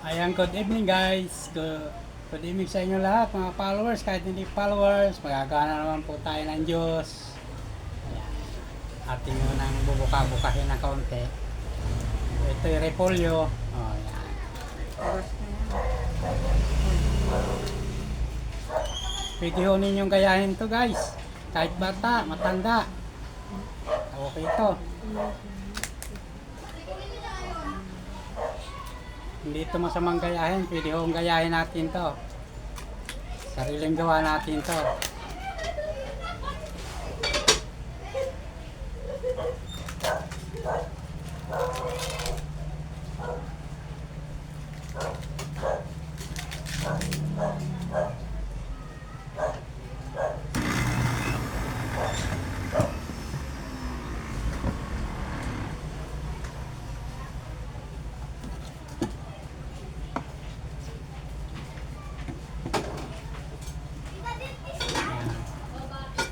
Ayan, good evening guys. Good evening sa inyo lahat mga followers. Kahit hindi followers, magagana naman po tayo ng Diyos. Ayan. Ating munang bubuka-bukahin na kaunti. Ito yung repolyo. Oh, ayan. Pwede ho ninyong gayahin to guys. Kahit bata, matanda. Okay to. Hindi ito masamang gayahin. Pwede hong gayahin natin to. Sariling gawa natin to.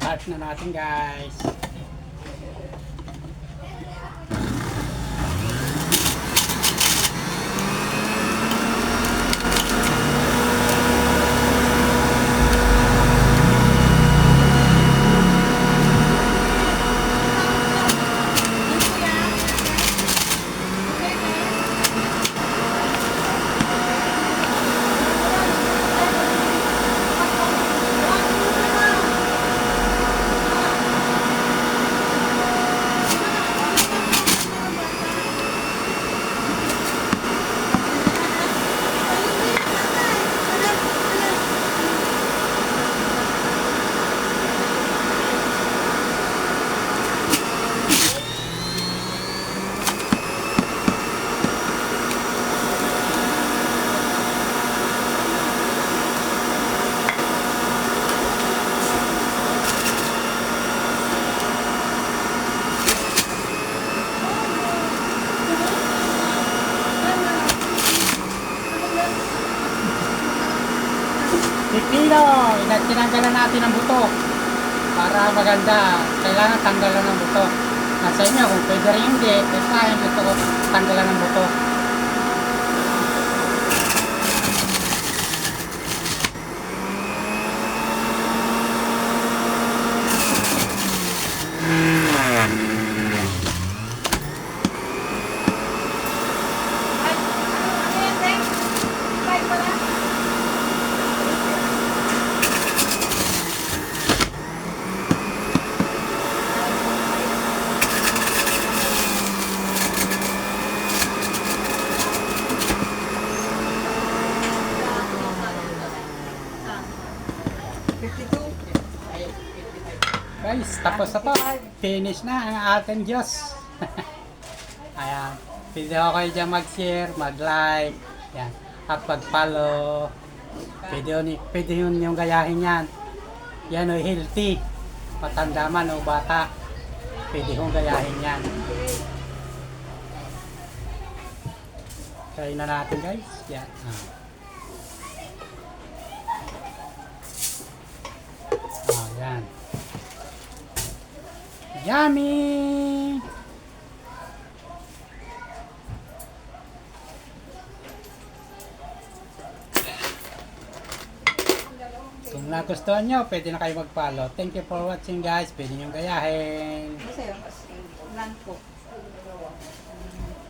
Start na natin guys. Pipino, tinanggalan natin ang buto para maganda. Kailangan tanggalan ng buto. Nasa inyo kung pwede rin hindi, kaya gusto ko tanggalan ng buto. Guys, tapos na po. Finish na ang ating Diyos. Ayan. Pwede ako kayo dyan mag-share, mag-like, yan, at mag-follow. Pwede yun yung gayahin yan. Yan o healthy. Matanda man o bata. Pwede yung gayahin yan. Try na natin guys. Yan. Yan. Yummy! Kung nagustuhan nyo, pwede na kayo mag-follow. Thank you for watching guys. Pwede nyo gayahin.